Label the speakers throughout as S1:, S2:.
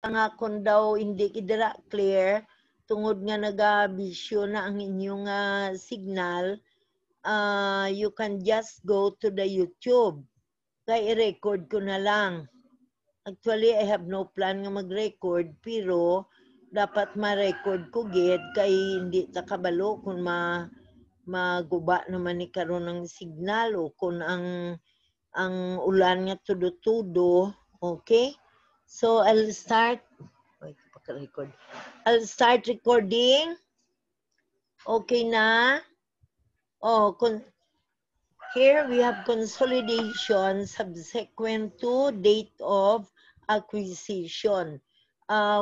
S1: nga kung daw hindi kidira clear, tungod nga naga-bisyo na ang inyong signal, you can just go to the YouTube. Kaya i-record ko na lang. Actually, I have no plan nga mag-record, pero dapat ma-record ko gid kay hindi ta kabalo kung maguba naman ni karon ng signal o kung ang ulan nga tudo-tudo. Okay? So, I'll start. Wait, paka-record. I'll start recording. Okay na? Oh, here we have consolidation subsequent to date of acquisition.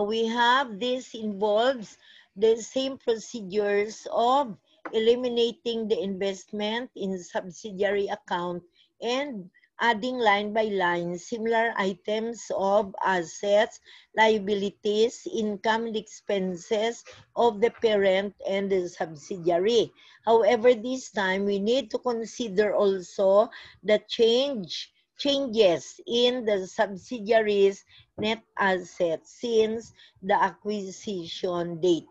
S1: We have this involves the same procedures of eliminating the investment in subsidiary account and adding line by line similar items of assets, liabilities, income, and expenses of the parent and the subsidiary. However, this time we need to consider also the changes in the subsidiaries' net assets since the acquisition date.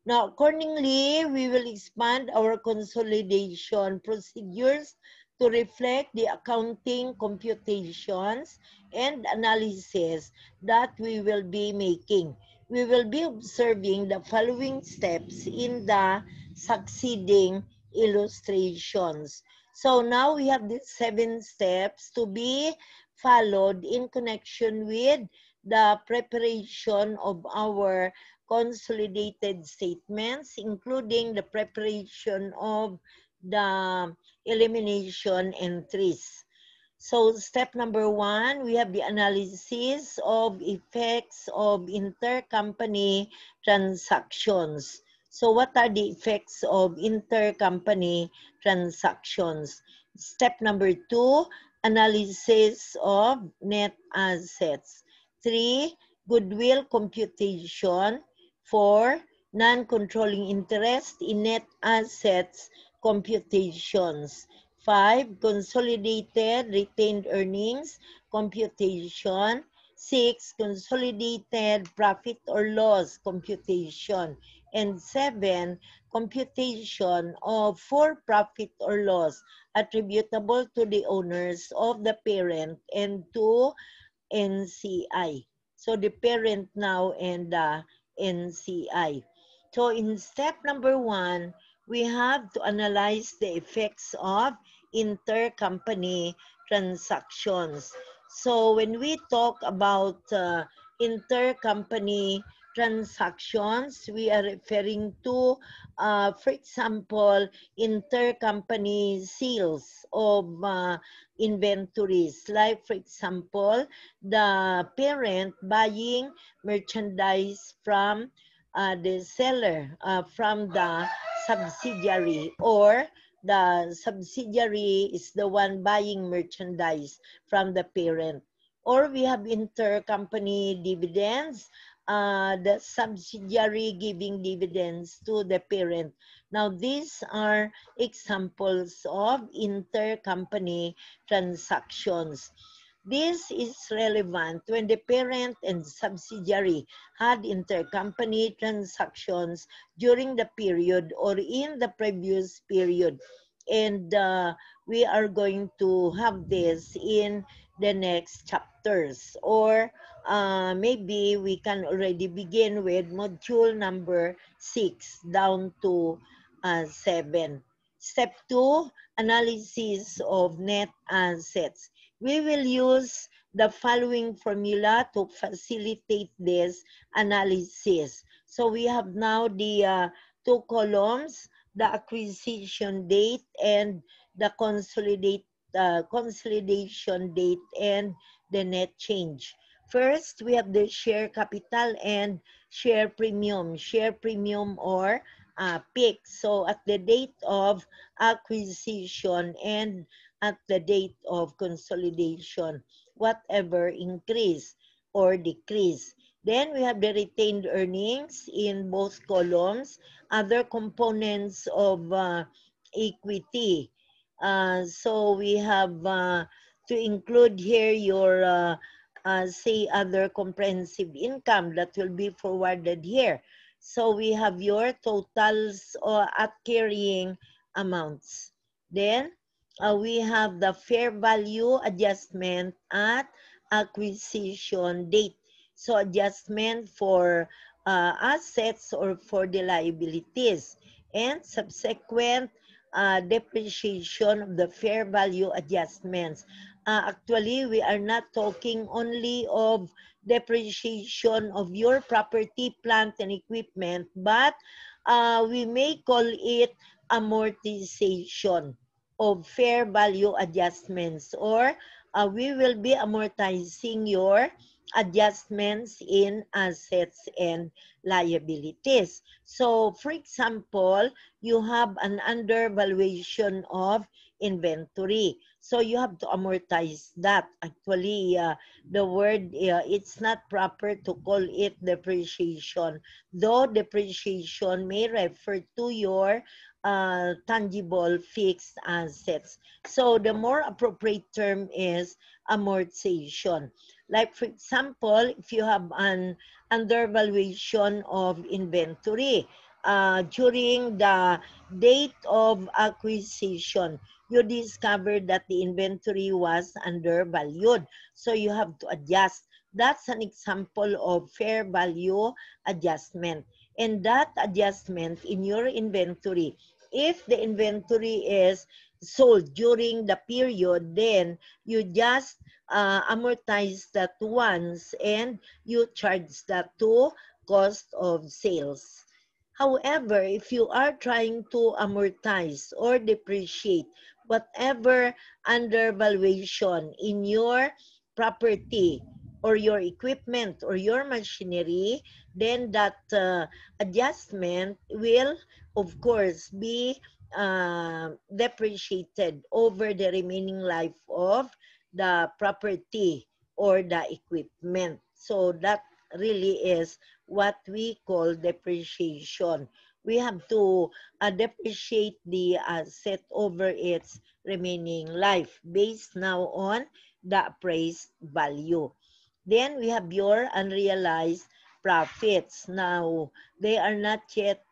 S1: Now, accordingly, we will expand our consolidation procedures to reflect the accounting computations and analysis that we will be making. We will be observing the following steps in the succeeding illustrations. So now we have these 7 steps to be followed in connection with the preparation of our consolidated statements, including the preparation of the elimination entries. So step number 1, we have the analysis of effects of intercompany transactions. So what are the effects of intercompany transactions? Step number 2, analysis of net assets. 3, goodwill computation. 4, non-controlling interest in net assets computations. 5, consolidated retained earnings computation. 6, consolidated profit or loss computation. And 7, computation of for profit or loss attributable to the owners of the parent and to NCI. So the parent now and the NCI. So in step number 1, we have to analyze the effects of intercompany transactions. So when we talk about intercompany transactions, we are referring to, for example, intercompany sales of inventories. Like, for example, the parent buying merchandise from the seller, from the subsidiary, or the subsidiary is the one buying merchandise from the parent. Or we have intercompany dividends, the subsidiary giving dividends to the parent. Now, these are examples of intercompany transactions. This is relevant when the parent and subsidiary had intercompany transactions during the period or in the previous period. And we are going to have this in the next chapters. Or maybe we can already begin with module number 6 down to 7. Step 2, analysis of net assets. We will use the following formula to facilitate this analysis. So we have now the 2 columns, the acquisition date and the consolidation date and the net change. First, we have the share capital and share premium. Share premium or PIC. So at the date of acquisition and at the date of consolidation, whatever increase or decrease. Then we have the retained earnings in both columns, other components of equity. So we have to include here your say other comprehensive income that will be forwarded here. So we have your totals at carrying amounts. Then we have the fair value adjustment at acquisition date. So adjustment for assets or for the liabilities, and subsequent depreciation of the fair value adjustments. Actually, we are not talking only of depreciation of your property, plant, and equipment, but we may call it amortization of fair value adjustments, or we will be amortizing your adjustments in assets and liabilities. So, for example, you have an undervaluation of inventory. So you have to amortize that. Actually, the word, it's not proper to call it depreciation, though depreciation may refer to your tangible fixed assets. So the more appropriate term is amortization. Like for example, if you have an undervaluation of inventory during the date of acquisition, you discover that the inventory was undervalued. So you have to adjust. That's an example of fair value adjustment. And that adjustment in your inventory, if the inventory is sold during the period, then you just amortize that once and you charge that to cost of sales. However, if you are trying to amortize or depreciate whatever undervaluation in your property or your equipment or your machinery, then that adjustment will, of course, be depreciated over the remaining life of the property or the equipment. So that really is what we call depreciation. We have to depreciate the asset over its remaining life based now on the appraised value. Then we have your unrealized profits. Now, they are not yet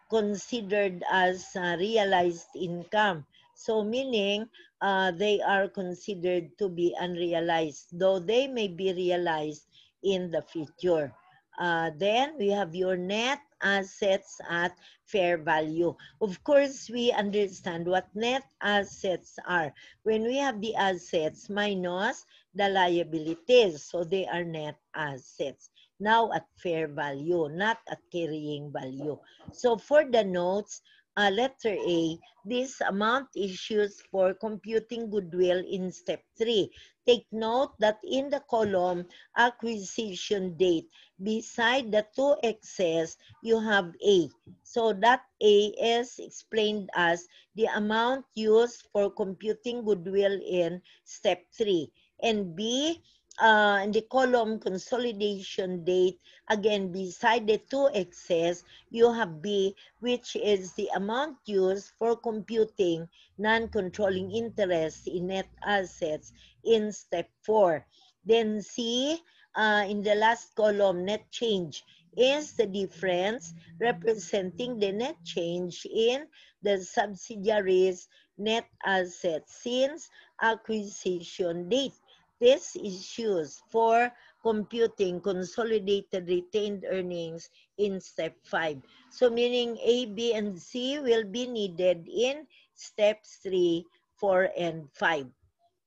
S1: considered as realized income. So meaning they are considered to be unrealized, though they may be realized in the future. Then we have your net assets at fair value. Of course, we understand what net assets are. When we have the assets minus the liabilities, so they are net assets. Now at fair value, not at carrying value. So for the notes, letter A, this amount is used for computing goodwill in step 3. Take note that in the column acquisition date, beside the 2x's, you have A. So that A is explained as the amount used for computing goodwill in step 3. And B, in the column consolidation date, again, beside the 2x's, you have B, which is the amount used for computing non-controlling interest in net assets in step 4. Then C, in the last column, net change is the difference representing the net change in the subsidiaries' net assets since acquisition date. This is used for computing consolidated retained earnings in step 5. So meaning A, B, and C will be needed in steps 3, 4, and 5.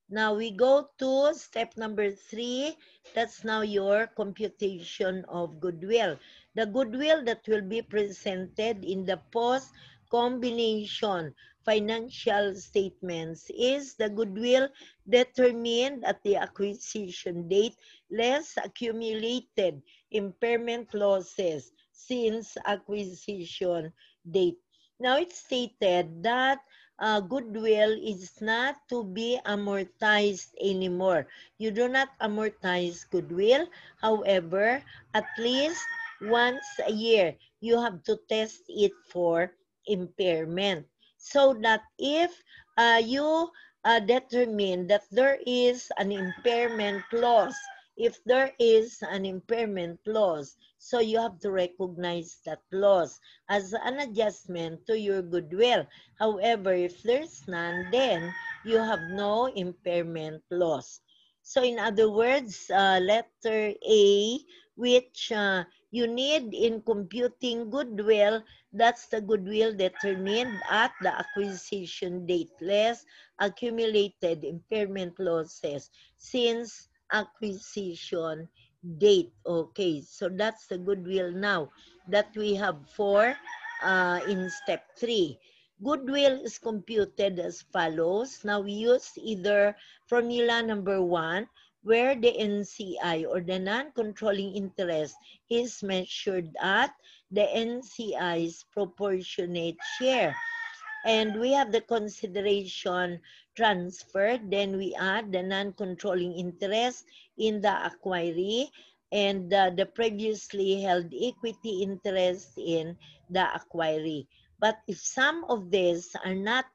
S1: Now we go to step number 3. That's now your computation of goodwill. The goodwill that will be presented in the post-combination financial statements is the goodwill determined at the acquisition date less accumulated impairment losses since acquisition date. Now it's stated that goodwill is not to be amortized anymore. You do not amortize goodwill. However, at least once a year, you have to test it for impairment. So that if you determine that there is an impairment loss if there is an impairment loss, so you have to recognize that loss as an adjustment to your goodwill. However, if there's none, then you have no impairment loss. So in other words, letter A, which you need in computing goodwill, that's the goodwill determined at the acquisition date less accumulated impairment losses since acquisition date. Okay, so that's the goodwill now that we have for in step 3. Goodwill is computed as follows. Now we use either formula number 1, where the NCI or the non-controlling interest is measured at the NCI's proportionate share. And we have the consideration transferred. Then we add the non-controlling interest in the acquiree and the previously held equity interest in the acquiree. But if some of these are not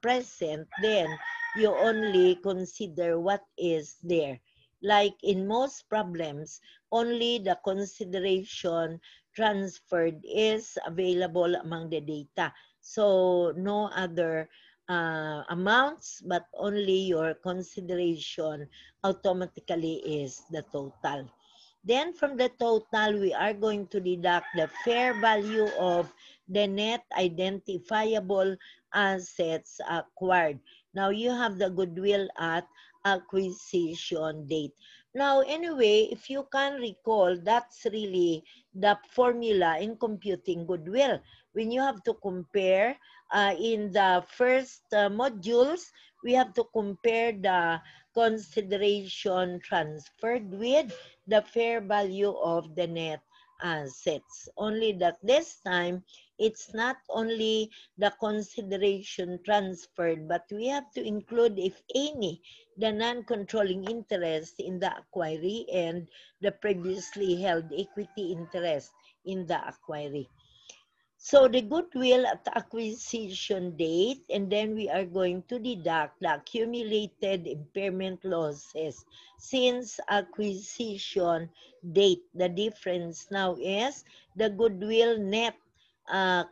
S1: present, then you only consider what is there. Like in most problems, only the consideration transferred is available among the data. So no other amounts, but only your consideration automatically is the total. Then from the total, we are going to deduct the fair value of the net identifiable assets acquired. Now you have the goodwill at acquisition date. Now anyway, if you can recall, that's really the formula in computing goodwill. When you have to compare in the first modules, we have to compare the consideration transferred with the fair value of the net assets. Only that this time, it's not only the consideration transferred, but we have to include, if any, the non-controlling interest in the acquiree and the previously held equity interest in the acquiree. So the goodwill at the acquisition date, and then we are going to deduct the accumulated impairment losses since acquisition date. The difference now is the goodwill net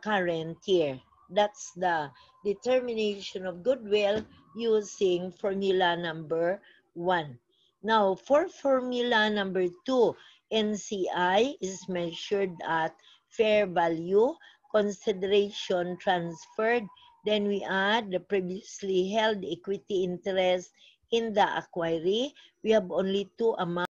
S1: current year. That's the determination of goodwill using formula number 1. Now, for formula number 2, NCI is measured at fair value, consideration transferred, then we add the previously held equity interest in the acquiree. We have only two amounts